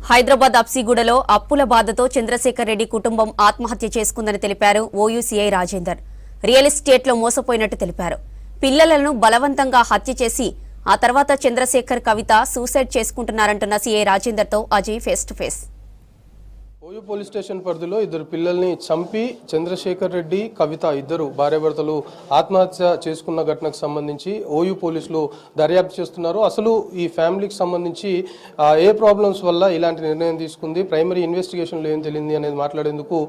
హైదరాబాద్ అప్సిగూడలో అప్పుల బాధతో చంద్రశేఖర్ రెడ్డి కుటుంబం ఆత్మహత్య చేసుకుందని తెలిపారు ఓయూసీఐ రాజేందర్. రియల్ ఎస్టేట్లో మోసపోయినట్టు తెలిపారు. పిల్లలను బలవంతంగా హత్య చేసి ఆ తర్వాత చంద్రశేఖర్, కవిత సూసైడ్ చేసుకుంటున్నారంటున్న సీఐ రాజేందర్తో Ajay face to face. OU police station పరిధిలో ఇద్దరు పిల్లల్ని చంపి చంద్రశేఖర్ రెడ్డి, కవిత ఇద్దరు భార్యాభర్తలు ఆత్మహత్య చేసుకున్న ఘటనకు సంబంధించి ఓయూ పోలీసులు దర్యాప్తు చేస్తున్నారు. అసలు ఈ ఫ్యామిలీకి సంబంధించి ఏ ప్రాబ్లమ్స్ వల్ల ఇలాంటి నిర్ణయం తీసుకుంది, ప్రైమరీ ఇన్వెస్టిగేషన్లో ఏం తెలియంది అనేది మాట్లాడేందుకు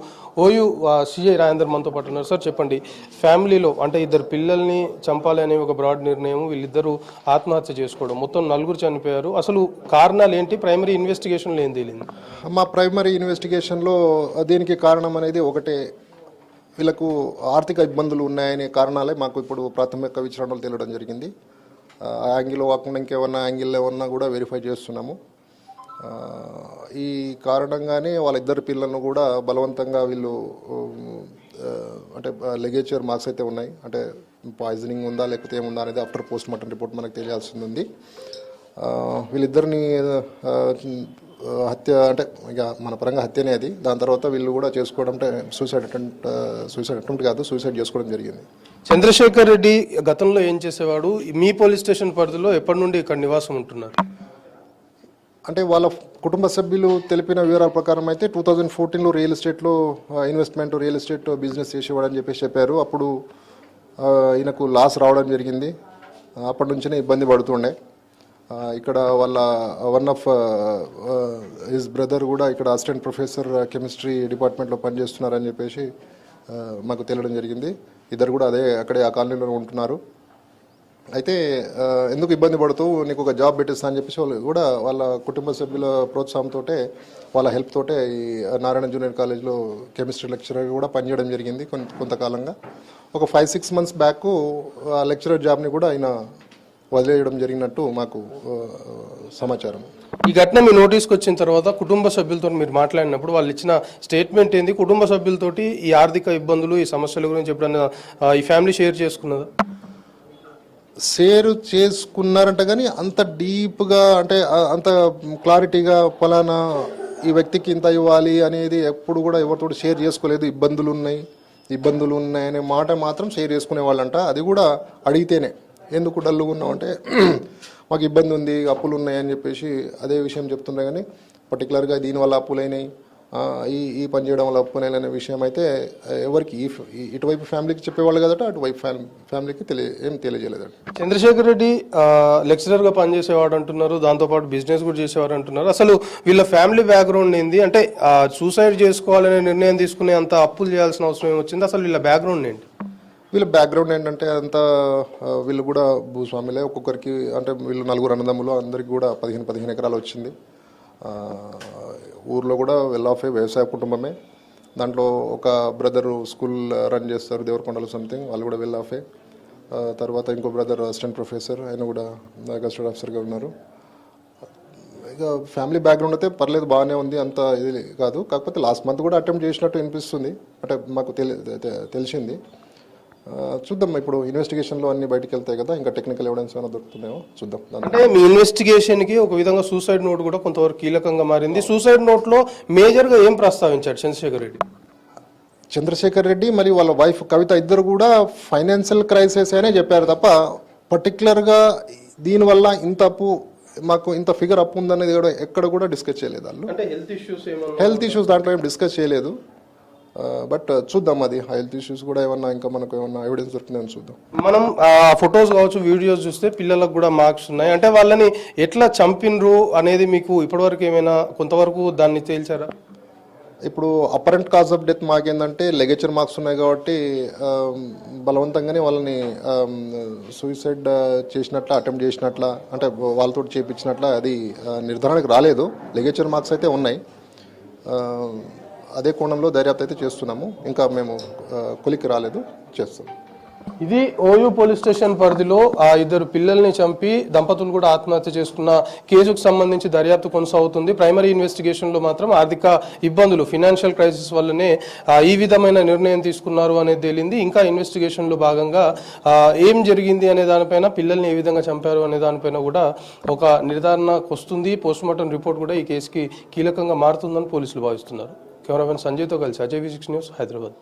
ఓయూ సిఐ రాజేందర్ మనతో పాటు ఉన్నారు. సార్ చెప్పండి, ఫ్యామిలీలో అంటే ఇద్దరు పిల్లల్ని చంపాలి అనే ఒక బ్రాడ్ నిర్ణయం, వీళ్ళిద్దరూ ఆత్మహత్య చేసుకోవడం, మొత్తం నలుగురు చనిపోయారు. అసలు కారణాలు ఏంటి, ప్రైమరీ ఇన్వెస్టిగేషన్లో ఏం తెలియంది? మా ప్రైమరీ ఇన్వెస్టిగేషన్లో దీనికి కారణం అనేది ఒకటే, వీళ్ళకు ఆర్థిక ఇబ్బందులు ఉన్నాయనే కారణాలే మాకు ఇప్పుడు ప్రాథమిక విచారణలు తెలియడం జరిగింది. ఆ యాంగిల్ కాకుండా ఇంకేమన్నా యాంగిల్ ఏమన్నా కూడా వెరిఫై చేస్తున్నాము. ఈ కారణంగానే వాళ్ళిద్దరు పిల్లలను కూడా బలవంతంగా వీళ్ళు అంటే లెగేచర్ మార్క్స్ అయితే ఉన్నాయి, అంటే పాయిజనింగ్ ఉందా లేకపోతే ఏముందా అనేది ఆఫ్టర్ పోస్ట్ మార్టం రిపోర్ట్ మనకు తెలియాల్సింది ఉంది. వీళ్ళిద్దరిని హత్య అంటే ఇక మన పరంగా హత్యనే అది. దాని తర్వాత వీళ్ళు కూడా చేసుకోవడం అంటే సూసైడ్ అటెంప్ట్ కాదు, సూసైడ్ చేసుకోవడం జరిగింది. చంద్రశేఖర్ రెడ్డి గతంలో ఏం చేసేవాడు? మీ పోలీస్ స్టేషన్ పరిధిలో ఎప్పటి నుండి ఇక్కడ నివాసం ఉంటున్నారు? అంటే వాళ్ళ కుటుంబ సభ్యులు తెలిపిన వివరాల ప్రకారం అయితే 2014లో రియల్ ఎస్టేట్లో ఇన్వెస్ట్మెంట్, రియల్ ఎస్టేట్ బిజినెస్ చేసేవాడని చెప్పారు. అప్పుడు ఈయనకు లాస్ రావడం జరిగింది. అప్పటి నుంచినే ఇబ్బంది పడుతుండే. ఇక్కడ వాళ్ళ వన్ ఆఫ్ హిజ్ బ్రదర్ కూడా ఇక్కడ అసిస్టెంట్ ప్రొఫెసర్ కెమిస్ట్రీ డిపార్ట్మెంట్లో పనిచేస్తున్నారని చెప్పేసి మాకు తెలియడం జరిగింది. ఇద్దరు కూడా అక్కడే ఆ కాలనీలో ఉంటున్నారు. అయితే ఎందుకు ఇబ్బంది పడుతూ నీకు ఒక జాబ్ పెట్టిస్తా అని చెప్పేసి వాళ్ళు కూడా వాళ్ళ కుటుంబ సభ్యుల ప్రోత్సాహంతో, వాళ్ళ హెల్ప్ తోటే ఈ నారాయణ జూనియర్ కాలేజ్లో కెమిస్ట్రీ లెక్చరర్ కూడా పనిచేయడం జరిగింది కొంతకాలంగా. ఒక 5-6 మంత్స్ బ్యాక్ ఆ లెక్చరర్ జాబ్ని కూడా ఆయన వదిలేయడం జరిగినట్టు మాకు సమాచారం. ఈ ఘటన మీ నోటీస్కి వచ్చిన తర్వాత కుటుంబ సభ్యులతో మీరు మాట్లాడినప్పుడు వాళ్ళు ఇచ్చిన స్టేట్మెంట్ ఏంది? కుటుంబ సభ్యులతోటి ఈ ఆర్థిక ఇబ్బందులు, ఈ సమస్యల గురించి ఎప్పుడన్నా ఈ ఫ్యామిలీ షేర్ చేసుకున్నదా? షేర్ చేసుకున్నారంట, కానీ అంత డీప్గా అంటే అంత క్లారిటీగా ఫలానా ఈ వ్యక్తికి ఇంత ఇవ్వాలి అనేది ఎప్పుడు కూడా ఎవరితో షేర్ చేసుకోలేదు. ఇబ్బందులు ఉన్నాయి అనే మాట మాత్రం షేర్ చేసుకునే వాళ్ళంట. అది కూడా అడిగితేనే, ఎందుకు డల్లుగా ఉన్నావు అంటే మాకు ఇబ్బంది ఉంది, అప్పులు ఉన్నాయని చెప్పేసి అదే విషయం చెప్తుండే. కానీ పర్టికులర్గా దీనివల్ల అప్పులైనాయి, ఈ పని చేయడం వల్ల అప్పులైన అనే విషయం అయితే ఎవరికి ఇటువైపు ఫ్యామిలీకి చెప్పేవాళ్ళు కదట, అటువైపు ఫ్యామిలీకి ఏం తెలియజేయలేదట. చంద్రశేఖర్ రెడ్డి లెక్చరర్గా పనిచేసేవాడు అంటున్నారు, దాంతోపాటు బిజినెస్ కూడా చేసేవారు అంటున్నారు. అసలు వీళ్ళ ఫ్యామిలీ బ్యాక్గ్రౌండ్ ఏంది? అంటే సూసైడ్ చేసుకోవాలనే నిర్ణయం తీసుకునే అంత అప్పులు చేయాల్సిన అవసరం ఏమొచ్చింది? అసలు వీళ్ళ బ్యాక్గ్రౌండ్ ఏంటి? వీళ్ళ బ్యాక్గ్రౌండ్ ఏంటంటే అంతా వీళ్ళు కూడా భూస్వాములే. ఒక్కొక్కరికి అంటే వీళ్ళు 4 అన్నదమ్ములు, అందరికి కూడా 15 ఎకరాలు వచ్చింది. ఊర్లో కూడా వెల్ ఆఫ్ వ్యవసాయ కుటుంబమే. దాంట్లో ఒక బ్రదరు స్కూల్ రన్ చేస్తారు, దేవరకొండలో సంథింగ్, వాళ్ళు కూడా వెల్ ఆఫే. తర్వాత ఇంకో బ్రదర్ అసిస్టెంట్ ప్రొఫెసర్, ఆయన కూడా గస్టెడ్ ఆఫీసర్గా ఉన్నారు. ఇక ఫ్యామిలీ బ్యాక్గ్రౌండ్ అయితే పర్లేదు, బాగానే ఉంది, అంత ఇది కాదు. కాకపోతే లాస్ట్ మంత్ కూడా అటెంప్ట్ చేసినట్టు అనిపిస్తుంది, అంటే మాకు తెలిసింది. చూద్దాం, ఇప్పుడు ఇన్వెస్టిగేషన్లో అన్ని బయటకు వెళ్తాయి కదా, ఇంకా టెక్నికల్ ఎవిడెన్స్ ఏమైనా దొరుకుతుందేమో చూద్దాం. అంటే మీ ఇన్వెస్టిగేషన్కి ఒక విధంగా సూసైడ్ నోట్ కూడా కొంతవరకు కీలకంగా మారింది. సూసైడ్ నోట్లో మేజర్గా ఏం ప్రస్తావించాడు చంద్రశేఖర్ రెడ్డి మరియు వాళ్ళ వైఫ్ కవిత ఇద్దరు కూడా ఫైనాన్షియల్ క్రైసిస్ అనే చెప్పారు తప్ప పర్టికులర్గా దీనివల్ల ఇంత అప్పు, మాకు ఇంత ఫిగర్ అప్పు ఉందనేది కూడా ఎక్కడ కూడా డిస్కస్ చేయలేదు. వాళ్ళు అంటే హెల్త్ ఇష్యూస్ దాంట్లో ఏం డిస్కస్ చేయలేదు. బట్ చూద్దాం, అది హెల్త్ ఇష్యూస్ కూడా ఏమన్నా ఇంకా మనకు ఏమన్నా ఎవిడెన్స్ దొరుకుతుందని చూద్దాం. మనం ఫొటోస్ కావచ్చు, వీడియోస్ చూస్తే పిల్లలకు కూడా మార్క్స్ ఉన్నాయి. అంటే వాళ్ళని ఎట్లా చంపినరు అనేది మీకు ఇప్పటివరకు ఏమైనా కొంతవరకు దాన్ని తేల్చారా? ఇప్పుడు అపరెంట్ కాజ్ ఆఫ్ డెత్ మాకేందంటే లెగేచర్ మార్క్స్ ఉన్నాయి కాబట్టి బలవంతంగానే వాళ్ళని సూసైడ్ చేసినట్ల, అటెంప్ట్ చేసినట్ల, అంటే వాళ్ళతో చేయించినట్ల అది నిర్ధారణకు రాలేదు. లెగేచర్ మార్క్స్ అయితే ఉన్నాయి. అదే కోణంలో దర్యాప్తు అయితే చేస్తున్నాము, ఇంకా మేము కొలిక్కి రాలేదు, చేస్తాం. ఇది ఓయూ పోలీస్ స్టేషన్ పరిధిలో ఆ ఇద్దరు పిల్లల్ని చంపి దంపతులు కూడా ఆత్మహత్య చేసుకున్న కేసుకు సంబంధించి దర్యాప్తు కొనసాగుతుంది. ప్రైమరీ ఇన్వెస్టిగేషన్ లో మాత్రం ఆర్థిక ఇబ్బందులు, ఫినాన్షియల్ క్రైసిస్ వల్లనే ఈ విధమైన నిర్ణయం తీసుకున్నారు అనేది తేలింది. ఇంకా ఇన్వెస్టిగేషన్ లో భాగంగా ఏం జరిగింది అనే దానిపైన, పిల్లల్ని ఏ విధంగా చంపారు అనే దానిపైన కూడా ఒక నిర్ధారణకు వస్తుంది. పోస్ట్ మార్టం రిపోర్ట్ కూడా ఈ కేసుకి కీలకంగా మారుతుందని పోలీసులు భావిస్తున్నారు. కెమెరామెన్ సంజయ్తో కలిసి అజయ్ V6 న్యూస్, హైదరాబాద్.